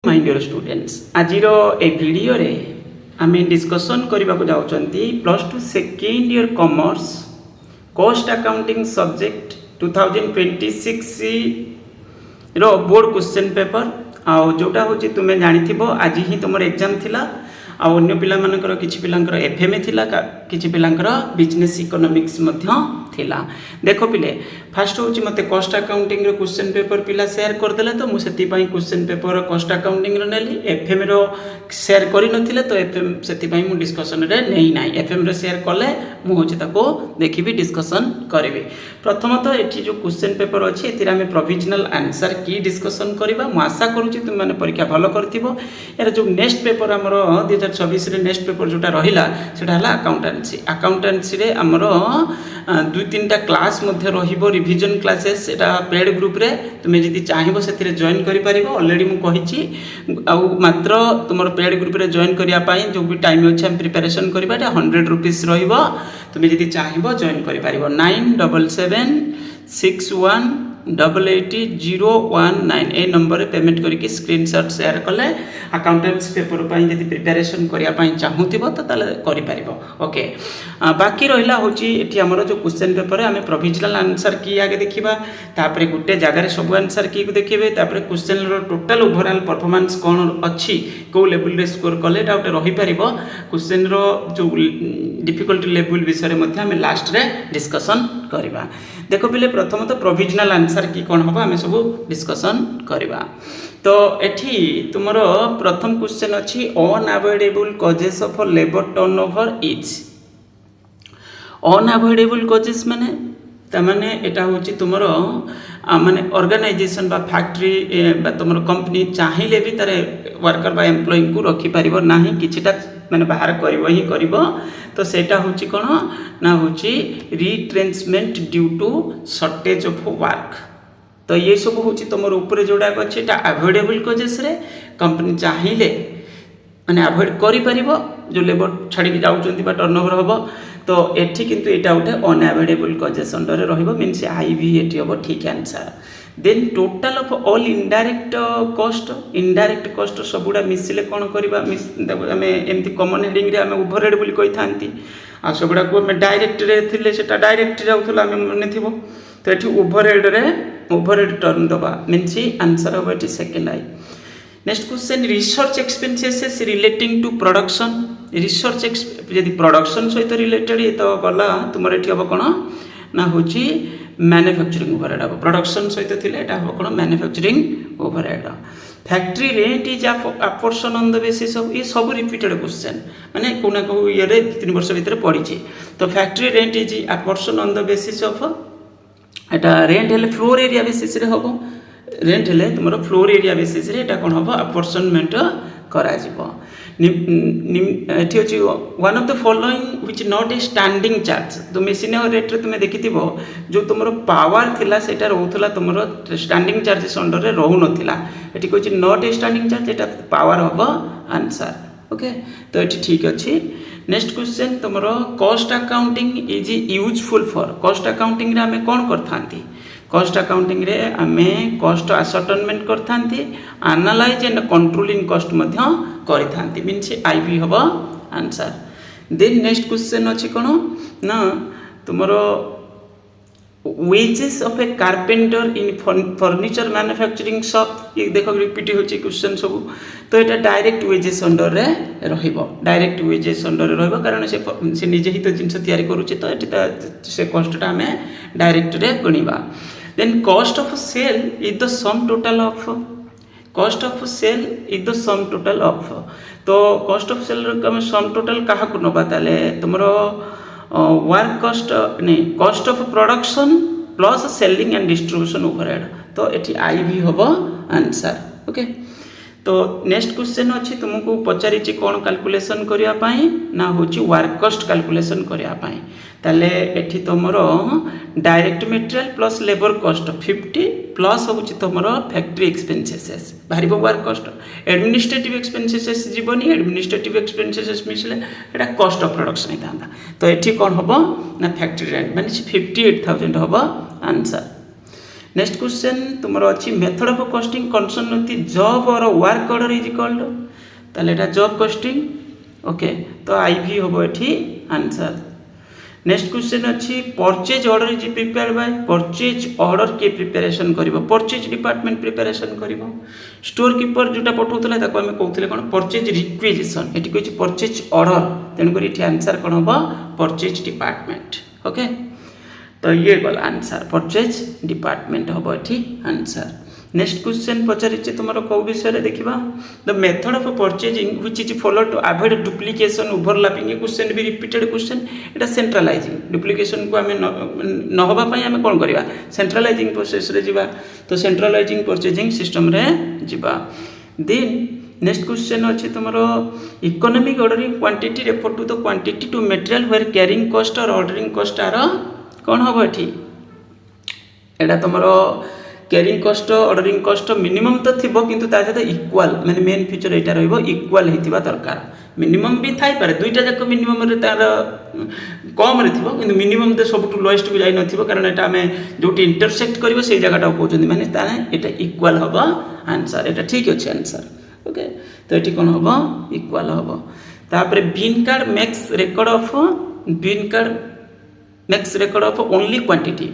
My dear students आज ए video रे आमे डिस्कशन करबा को जाउचंती plus two second year commerce cost accounting subject 2026 रो बोर्ड क्वेश्चन पेपर आ जोटा होची तुमे जानिथिबो आज ही तुमर एग्जाम थिला आ अन्य पिला मानकर किछि पिलांकर एफएमए थिला किछि पिलांकर बिजनेस इकोनॉमिक्स मध्य थिला। देखो पिले फास्ट होची मते कॉस्ट अकाउंटिंग रो क्वेश्चन पेपर पिला शेयर कर देले तो मु सेति पई क्वेश्चन पेपर कॉस्ट अकाउंटिंग रो नेली एफएमए रो शेयर करि नथिले तो एफएम सेति पई मु डिस्कशन रे नै नाही एफएम रो शेयर कले मु होची ताको देखिबी डिस्कशन करबी। प्रथमतः एठी जो क्वेश्चन पेपर अछि एति रे हम प्रोविजनल आंसर की डिस्कशन करबा। मु आशा करूची तुम माने परीक्षा भलो करथिबो। यार जो नेक्स्ट पेपर हमरो 2026 रे नेक्स्ट पेपर जोटा रहिला सेटा हला अकाउंटेंसी रे हमरो दुई तीनटा क्लास मध्य रहिबो रिवीजन क्लासेस सेटा पेड ग्रुप रे तुमे जदि चाहिबो सेथिरे जॉइन करि परिबो। ऑलरेडी मु कहिची आ मात्र तुमर पेड ग्रुप रे जॉइन करिया पई जो भी टाइम अछि हम प्रिपरेशन करबा 100 रुपीस रहिबो। तुमे जदि चाहिबो जॉइन करि परिबो 977661880019 ए नंबर रे पेमेंट करके स्क्रीनशॉट शेयर कले अकाउंटेंसी पेपर पई जदि प्रिपरेशन करिया पई चाहूतिबो त ताले करि परिबो। ओके बाकी रहिला होची एठी हमरो जो क्वेश्चन पेपर रे हमें प्रोविजनल आंसर की आगे देखिबा तापरे गुटे जगह रे सब आंसर की को देखिबे तापरे क्वेश्चन रो टोटल ओवरऑल परफॉर्मेंस कोन अछि को लेवल रे स्कोर कले डाउट रहि परिबो। क्वेश्चन रो जो डिफिकल्टी लेवल विषय रे मध्ये हमें लास्ट रे डिस्कशन करबा। देखो पिले प्रथम तो प्रोविजनल आंसर की कोन होबा हमें सब डिस्कशन करबा। तो एठी तुमरो प्रथम क्वेश्चन अछि unavoidable causes of labour turnover is unavoidable causes माने तमाने एटा होची तुमरो माने ऑर्गेनाइजेशन बा फैक्ट्री बा तुमरो कंपनी चाहिले भी तारे वर्कर बा एम्प्लॉय को रखि परिबो नाही किछटा माने बाहर करबो ही करबो। तो सेटा होची कोन ना होची retrenchment due to shortage of work. तो ये सब होची तुमरो ऊपर जोडा अछि एटा अवॉइडेबल कॉजेस रे कंपनी चाहिले माने अवॉइड करि परिबो जो लेबर छाडी जाउचंती बा टर्नओवर होबो। तो एठी किंतु एटा उठे अनअवॉइडेबल कॉजेस अंडर रे रहिबो मींस आईवी एठी होबो ठीक answer. Then total of all indirect cost सबुडा मिसिले कोन करबा हमें एमती कॉमन हेडिंग रे हमें ओवरहेड बोली कहि थांती आ सबुडा को हमें डायरेक्ट रे थिले सेटा डायरेक्ट जाउथला हमें मने थिबो। तो एठी ओवरहेड टर्म दबा मींस आंसर होबो एठी सेकंड आई। Next question research expenses relating to production research यदि प्रोडक्शन सहित रिलेटेड तो गला तुमर एठी होबो कोन ना होची मैन्युफैक्चरिंग ओवरहेड हम प्रोडक्शन सहित थिले एटा हम कोन manufacturing overhead. Factory rent is apportion on the basis of ये सब रिपीटेड क्वेश्चन माने कोना को ये रे 3 वर्ष भीतर पढिछि। तो factory rent is apportion on the basis of Etah rent हेले फ्लोर एरिया बेसिस रे होबो रेंट हेले तुमरो फ्लोर एरिया बेसिस रे एटा कोन होबो अपोर्शनमेंट करा जिवो। एठी अछि one of the following which not a standing charge. तो मशीन रेट रे तुमे देखिथिबो जो तुमरो पावर थिला सेटा रहउथला तुमरो स्टैंडिंग चार्जेस अंडर रे रहउ नथिला एठी कहछि नॉट ए स्टैंडिंग चार्ज एटा पावर होबो आंसर। ओके तो एठी ठीक अछि। नेक्स्ट क्वेश्चन तुमरो cost accounting is useful for cost accounting रे हमें कोन करथांती कॉस्ट अकाउंटिंग रे हमें कॉस्ट असर्टेनमेंट करथांती एनालाइज एंड कंट्रोलिंग कॉस्ट मध्य करथांती मींस आईवी होबो आंसर। देन नेक्स्ट क्वेश्चन अछि कोन ना तुमरो wages of a carpenter in furniture manufacturing shop ये देखो रिपीट होची क्वेश्चन सब। तो एटा डायरेक्ट वेजेस अंडर रे रहिबो डायरेक्ट वेजेस अंडर रे रहिबो कारण से निजे ही तो जिंस तयारी करूची तो एटा से कॉस्ट टा हमें डायरेक्ट रे गणिबा। Then cost of sale is the sum total of तो कॉस्ट ऑफ सेल का सम टोटल काहा को नबा ताले तुमरो वर्क कॉस्ट नहीं cost of production plus selling and distribution overhead. तो एठी आईवी होबो आंसर। ओके तो नेक्स्ट क्वेश्चन अछि तुमको पचारि छि कोन कैलकुलेशन करिया पई ना होछि वर्क कॉस्ट कैलकुलेशन करिया पई ताले एठी तमरो direct material plus labour cost 50 plus होछि तमरो फैक्ट्री एक्सपेंसेस भारिबो वर्क कॉस्ट एडमिनिस्ट्रेटिव एक्सपेंसेस जीवनी एडमिनिस्ट्रेटिव एक्सपेंसेस मिसले एटा कॉस्ट ऑफ प्रोडक्शन इतांदा। तो एठी कोन होबो ना फैक्ट्री रेंट माने 58000 होबो आंसर। नेक्स्ट क्वेश्चन तुमर अच्छी method of costing concern with job और वर्क ऑर्डर इज कॉल्ड ताले एटा जॉब कॉस्टिंग ओके तो आईवी होबो एठी आंसर। नेक्स्ट क्वेश्चन अच्छी purchase order is prepare by purchase order के प्रिपरेशन करिवो परचेज डिपार्टमेंट प्रिपरेशन करिवो स्टोर कीपर जोटा पठौतला ताको हम कहउतले कोन परचेज रिक्विजिशन एठी कहछि परचेज ऑर्डर तेन करी एठी आंसर कोन होबो परचेज डिपार्टमेंट ओके तो ये गला आंसर परचेज डिपार्टमेंट होबो एठी आंसर। नेक्स्ट क्वेश्चन पचारि तुम कौ विषय देखा the method of purchasing which is follow to avoid duplication overlapping ये क्वेश्चन भी रिपीटेड क्वेश्चन एटा सेंट्रलाइजिंग डुप्लिकेशन को आम न होबा पई आम कोन करबा सेंट्रलाइजिंग प्रोसेस रे जिबा तो सेंट्रलाइजिंग परचेजिंग सिस्टम रे जिबा। देन नेक्स्ट क्वेश्चन अच्छे तुम economic ordering quantity refer to the quantity to material where carrying cost और ऑर्डरिंग कॉस्ट आर कौन हम ये एटा तुम carrying cost ordering cost minimum तो थी किंतु ता सहित इक्वाल माने मेन फीचर यहाँ रहिबो इक्वाल होइतिबा दरकार मिनिमम भी थाई पारे दुईटा जाक मिनिमम रे तार कम रे थिबो किंतु मिनिमम तो सबटु लोएस्ट को जाई नथिबो कारण एटा हमें जोटी इंटरसेक्ट करबो सेही जगहटा कहउछन्ती माने ताने एटा इक्वाल हबो आंसर एटा ठीक अछि आंसर ओके तो ये कौन हम इक्वाल हम तापर bin card makes record of bin card makes record of only quantity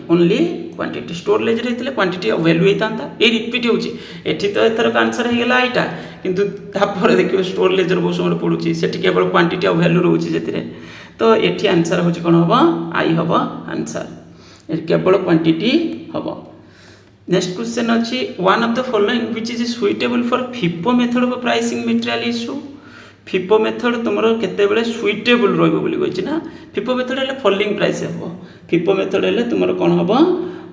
store ledger होते क्वांटिटी वैल्यू होता ये रिपीट होती तो एथर आंसर होगा यहाँ किंतु तापर देखिए स्टोर लेजर बहुत समय पड़ूँ से केवल क्वांटिटी और वैल्यू रोचे से तो ये आंसर हूँ कौन हम आई हम आंसर केवल क्वांटिटी हम। नेक्स्ट क्वेश्चन अच्छी one of the following which is suitable for FIFO method of pricing material issue FIFO method तुम केते सुइटेबल रही ना फिफो मेथड है फॉलिंग प्राइस हम फिफो मेथड है तुम कौन हम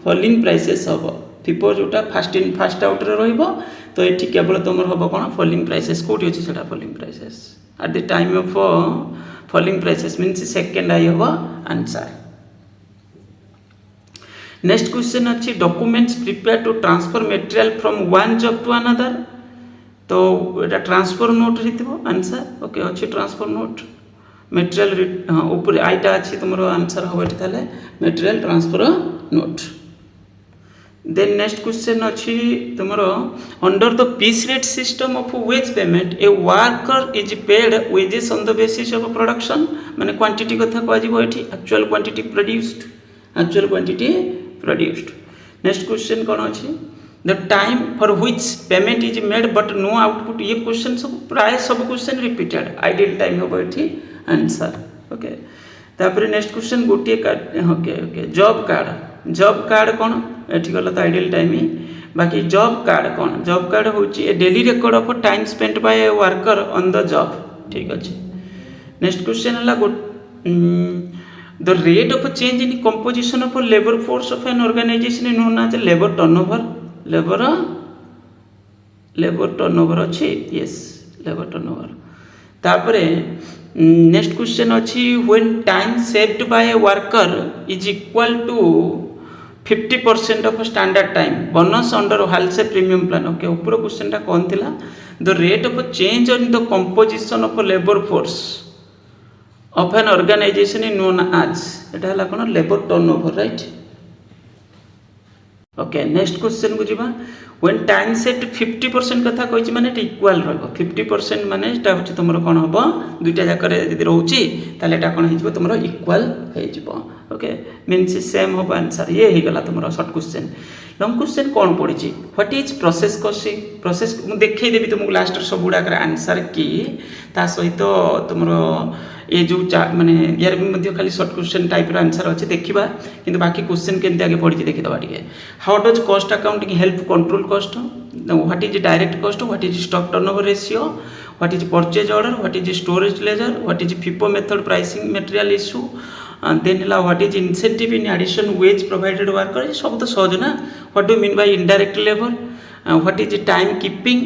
फॉलिंग प्राइसेस हम फिफो जोटा फास्ट इन फास्ट आउट रो तो ये केवल तुम हम कौन फॉलिंग प्राइसेस कौटी अच्छे से falling prices at the time of falling prices means second आई हम आंसर। नेक्स्ट क्वेश्चन अच्छी documents prepare to transfer material from one job to another तो ये ट्रांसफर नोट रही आंसर ओके अच्छी ट्रांसफर नोट मटेरियल हाँ ऊपर आईटा अच्छी तुम आंसर हम ये material transfer note. Then next question अच्छी तुम under the piece rate system of wage payment a worker is paid wages on the basis of production माने क्वांटिटी कथा कहजिबो एठी actual quantity produced. Next question कौन अच्छी the time for which payment is made but no output ये question सब प्राय सब क्वेश्चन रिपीटेड आइडियल टाइम हम ये आंसर ओके। तापर नेक्स्ट क्वेश्चन गोटे ओके ओके जॉब कार्ड कौन ये गला तो आइडियल टाइम ही बाकी जॉब कार्ड कौन जॉब कार्ड हूँ daily record of time spent by a worker on the job ठीक अच्छे। नेक्स्ट क्वेश्चन है the rate of change in composition of labor force of an organization is known as labor turnover अच्छी yes labor turnover। तापर next question अच्छी when time saved by a worker is equal to 50% of standard time bonus under wholesale premium plan okay ऊपर question टा कौन थिला the rate of change in the composition of labor force of an organization is known as एटा हला कोन labour turnover right okay. Next question को जीवा when time set 50% कथा कहछि माने इक्वल रहबो 50% माने एटा होछि तुमरो कोन हबो दुईटा जाकर यदि रहउछि ताले एटा कोन हिजबो तुमरो इक्वल हे जिवो ओके मींस सेम हो आंसर ये ही गला तुमरो शॉर्ट क्वेश्चन। लॉन्ग क्वेश्चन कौन पड़ी what is process costing process मु देखै देबी तुमको लास्ट सब गुडा कर आंसर की ता सहित तुमरो ये जो माने यार भी खाली शॉर्ट क्वेश्चन टाइप रो आंसर अच्छे देखा किंतु बाकी क्वेश्चन केमती आगे पढ़ी देखीदे टे how does cost accounting help control cost what is direct cost what is stock turnover ratio what is purchase order what is storage ledger what is FIFO method pricing material issue then है what is incentive in addition wage provided worker सब तो सहज ना what do mean by indirect labour what is time keeping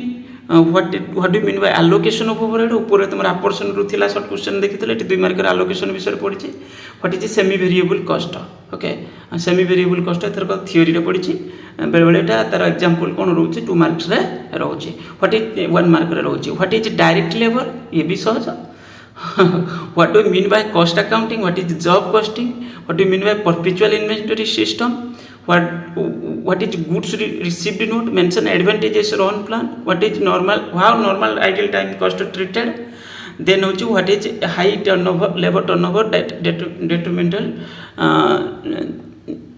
what do mean by allocation of overhead ऊपर तुम आपर्सन रु थिला short question देखिले 2 मार्क आलोकेशन विषय पड़ी what is semi variable cost okay semi variable cost एथर थ्योरी रे पड़ी बेले बेले तार एग्जांपल कौन रोचे 2 मार्क्स रे रोचे व्हाट इज 1 मार्क रे रोचे व्हाट इज डायरेक्ट लेबर ये भी सहज what do mean by cost accounting what is job costing what do mean bye perpetual inventory system what is goods received note, mention advantages on plan, what is normal, how normal ideal time cost treated, then what is high turnover, labor turnover detrimental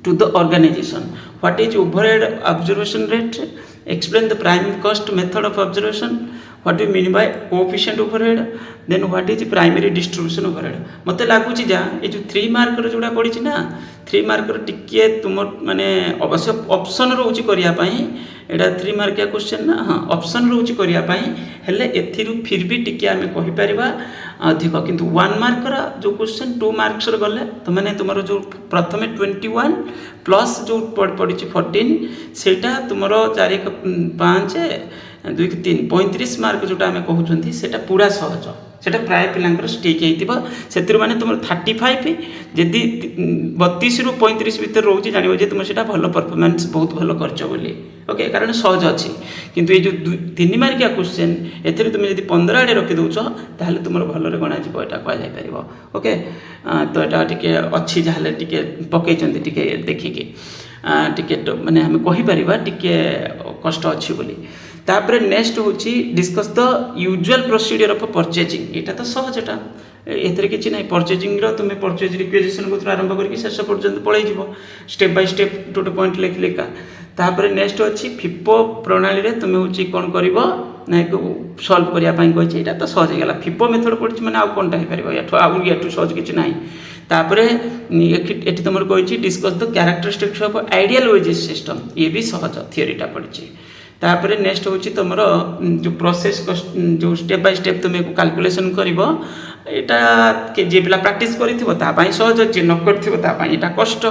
to the organization, what is overhead observation rate, explain the prime cost method of observation, what do you mean by coefficient overhead, then what is primary distribution overhead. मत लगुच जा ये जो 3 marker जोड़ा पड़ी ना 3 marker टिके तुम माने अवश्य ऑप्शन रोची करिया पई एटा 3 मार्किया क्वेश्चन ना हाँ ऑप्शन रोची करिया पई हेले एथिरु फिर भी टिके आमे कहि परिबा अधिक किंतु 1 मार्कर जो क्वेश्चन 2 मार्क्स र गले तो माने तुमरो जो प्रथमे 21 प्लस जो पड़ी 14 सेटा तुमरो 4 5 2 3 35 मार्क जोटा आमे कहउछंती सेटा पूरा सहज सेटा प्राय पिलांकर स्टिक हेतिबा सेतिर माने तुम 35 जदि 32 रु 35 भीतर रहउची जानिबो जे तुम सेटा भलो परफॉर्मेंस बहुत भलो करछ बोली ओके कारण सहज अछि किंतु ये जो 3 मार्किया क्वेश्चन एथिर तुम जदि 15 आडे रखि दउछ ताहले तुमरो भलो रे गणा जिवो एटा कह जाय परिबो ओके तो एटा टिके अछि जाहले टिके पकेचंती टिके देखिके टिके माने हम कहि परिबा टिके कष्ट अछि बोली तापर नेक्स्ट होची discuss the usual procedure of purchasing एटा तो सहजटा एथरे किछि नै परचेजिंग रो तुमे परचेज रिक्वेजिशन को आरंभ करके शेष पर्यंत पळै जिवो step by step two two point लिख लेका तापर नेक्स्ट होची फिपो प्रणाली रे तुमे होची कोन करबो नै सॉल्व करिया पई कहै छै एटा तो सहज गेला फिपो मेथड पड़छि माने आ कोनटा हे परबो एठो आउ एठो सहज किछि नै तापर एठी तमर कहै छै discuss the characteristics of ideal wages system ये भी सहज थ्योरीटा पड़छि तापर नेक्स्ट होची तुमर जो प्रोसेस जो स्टेप बाय स्टेप तुमे को कैलकुलेशन करिवो एटा के जे पिला प्रैक्टिस करिथिबो ता पई सहज जे न करथिबो ता पई एटा कष्ट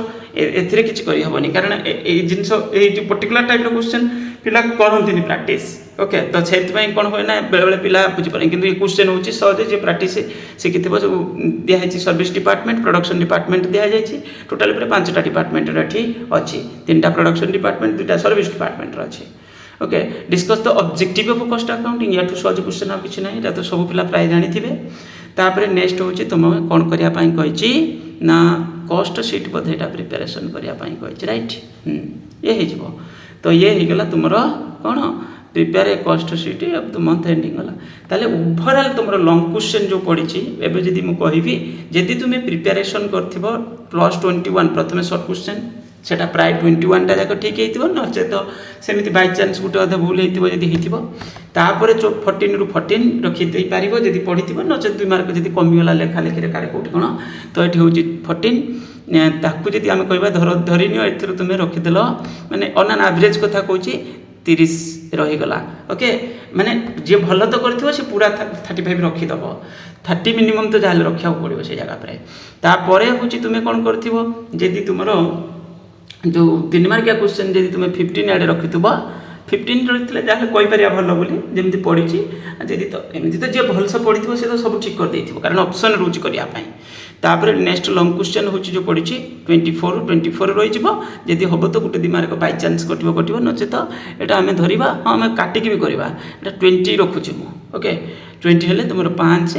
एथिरे किछ करि हबनी कारण ए जिंस ए जो पर्टिकुलर टाइप रो क्वेश्चन पिला करंतिनी प्रैक्टिस ओके तो सेति पई कोन होय ना बेले बेले पिला बुझि पारे किंतु ये क्वेश्चन होची सहज जे प्रैक्टिस सिखिथिबो सब दिया है सर्विस डिपार्टमेंट प्रोडक्शन डिपार्टमेंट दिया जाय छी टोटल पर 5टा डिपार्टमेंट रठी अछि 3टा प्रोडक्शन डिपार्टमेंट 2टा सर्विस डिपार्टमेंट रछि okay discuss the objective of cost accounting या तो सहज क्वेश्चन आ किछ नै एटा तो सब पिला प्राय जानि थिबे तापर नेक्स्ट होची तुम कोन करिया पई कहिची ना कॉस्ट शीट बधेटा प्रिपरेशन करिया पई कहिची राइट ये हे जिवो तो ये हे गेला तुमरो कोन prepare a cost sheet of the month ending गला ताले ओवरऑल तुमरो लॉन्ग क्वेश्चन जो पडिची एबे जदी मु कहिबी जदी तुमे प्रिपरेशन करथिबो प्लस 21 प्रथमे शॉर्ट क्वेश्चन सेटा प्राय 21 टा जाक ठीक हेतिबो नचे तो सेमिति बाय चांस गुटे अधा भूल हेतिबो जदी हेतिबो तापर 14 रु 14 रखि देई पारिबो जदी पढितिबो नचे 2 मार्क जदी कमी होला लेखा लेखि रे कारे कोठी कोन तो एठी होची 14 ताकू जदी हम कहबा धरिनियो एथरो तुमे रखि देलो माने ऑन एन एवरेज कथा कहूची 30 रही गला ओके माने जे भलो तो करथिबो से पूरा 35 रखि दबो 30 मिनिमम तो जाले रखिया पड़िबो से जगह पर तापरे होची तुमे कोन करथिबो जदी तुमरो जो 3 मार्किया क्वेश्चन जदी तुमे 15 आडे रखितबो 15 रखितले जाले कहि परिया भलो बोली जेमति पढिची जदी तो एमति तो जे भलसे पढितबो से तो सब ठीक कर देथिबो कारण ऑप्शन रूज करिया पई तापर नेक्स्ट लॉन्ग क्वेश्चन होची जो पढिची 24 रहि जिवो जदी होबो तो गुटे 2 मार्क बाय चांस कटिबो नचे तो एटा हमें धरिबा हां हमें काटी के भी करबा एटा 20 रखुची मु ओके 20 हेले तुमरो 5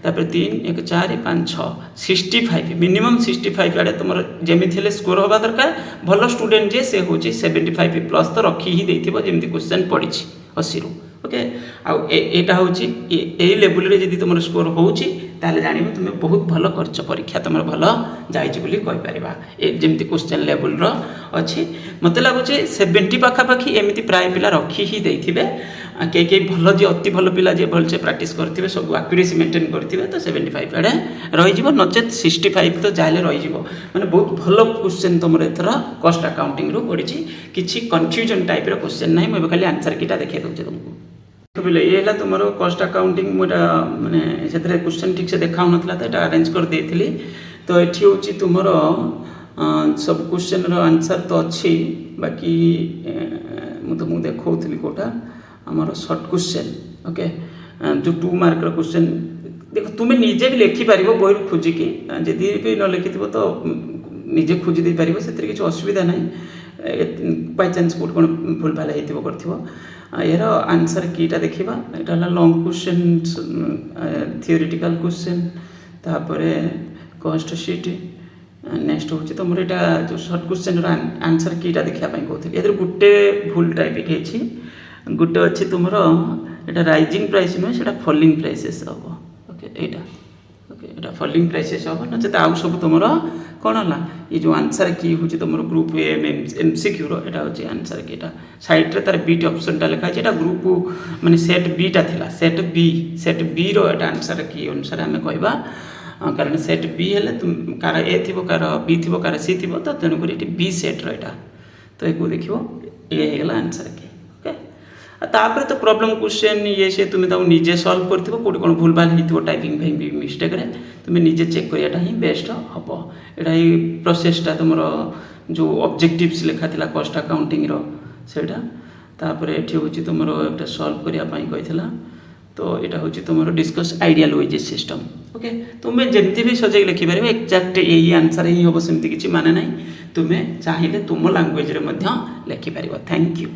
तापर 3 1 4 5 6 65 मिनिमम 65 आडे तुमरो जेमि थिले स्कोर होबा दरकार भलो स्टूडेंट जे से होची 75 प्लस तो रखी ही देथिबो जेमति क्वेश्चन पढिची 80 रु ओके आ एटा होची ए लेवल रे जदी तुमरो स्कोर होची ताले जानिबो तुमे बहुत भलो करछ परीक्षा तुमरो भलो जाईची बोली कहि परिबा ए जेमति क्वेश्चन लेवल रो अछि मते लागुचे 70 पाखा पाखी एमिति प्राय पिला रखी ही देथिबे के भल जे अति भल पिला जे भल से प्रैक्टिस करथिबे सब एक्यूरेसी मेंटेन करथिबे तो 75 आडे रहि जिवो नचेत 65 तो जाले रहि जिवो माने बहुत भल क्वेश्चन तुमर एथरा कॉस्ट अकाउंटिंग रो पडिची किछि कंफ्यूजन टाइप रो क्वेश्चन नै मैं खाली आंसर कीटा देखै दउचे तुमको तो बोले ये हला तुमरो कॉस्ट अकाउंटिंग मोटा माने सेतरे क्वेश्चन ठीक से देखाउ नथला त एटा अरेंज कर देथिली तो एठी होची तुमरो सब क्वेश्चन रो आंसर तो अछि बाकी मु देखौथली कोटा हमारा शॉर्ट क्वेश्चन ओके जो 2 मार्क क्वेश्चन देखो तुम्हें निजे भी लिखि पारिबो बही खोजी की जदी भी न लिखिथिबो तो निजे खोजी दे पारिबो सेतरे किछ असुविधा नै बाय चांस कोड कोन भूल भाल हेतिबो करथिबो एरो आंसर कीटा देखिबा एटा लॉन्ग क्वेश्चन थियोरेटिकल क्वेश्चन तापरे कॉस्ट शीट नेक्स्ट हूँ तुम यहाँ जो सर्ट क्वेश्चन आंसर कीटा देखा कहते ये गोटे भूल टाइपिक है गोटे अच्छे तुम यहाँ राइजिंग प्राइस नुहे से फॉलिंग प्राइसेस हम ओके यहाँ ओके यहाँ फॉलिंग प्राइसेस हम नचेत आउ सब तुम कौन है ये जो आंसर की हूँ तुम ग्रुप एमसीक्यू रा हूँ आंसर की सैड्रे तार बीट ऑप्शन लिखा है ग्रुप माने सेट बीटा थिला सेट बी रो आंसर की अनुसार आम कहवा कारण सेट बी हेल्ले तुम कार ए थी कार बी थी कार सी थी तो तेणुक ये बी सेट्र यहाँ तो ये देख ये होगा आंसर की ओके तापर तो प्रॉब्लम क्वेश्चन ये से तुम निजे सॉल्व कर कौट कौन भूल भाल हो टाइपिंग फाइपिंग मिस्टेक तुम निजे चेक कराटा ही बेस्ट हम यहाँ ये प्रोसेसटा तुम जो ऑब्जेक्टिव्स लिखा था कॉस्ट अकाउंटिंग सेटा तापर ये हूँ तुम एक सॉल्व करने कही तो यहाँ हूँ तुम discuss ideal wages system okay तुम्हें जमती भी सजाई लिखिपार एक्जाक्ट यही आंसर ही हम सेमती किसी माने ना तुम्हें चाहिए तुम लैंग्वेज लिखिपार थैंक यू।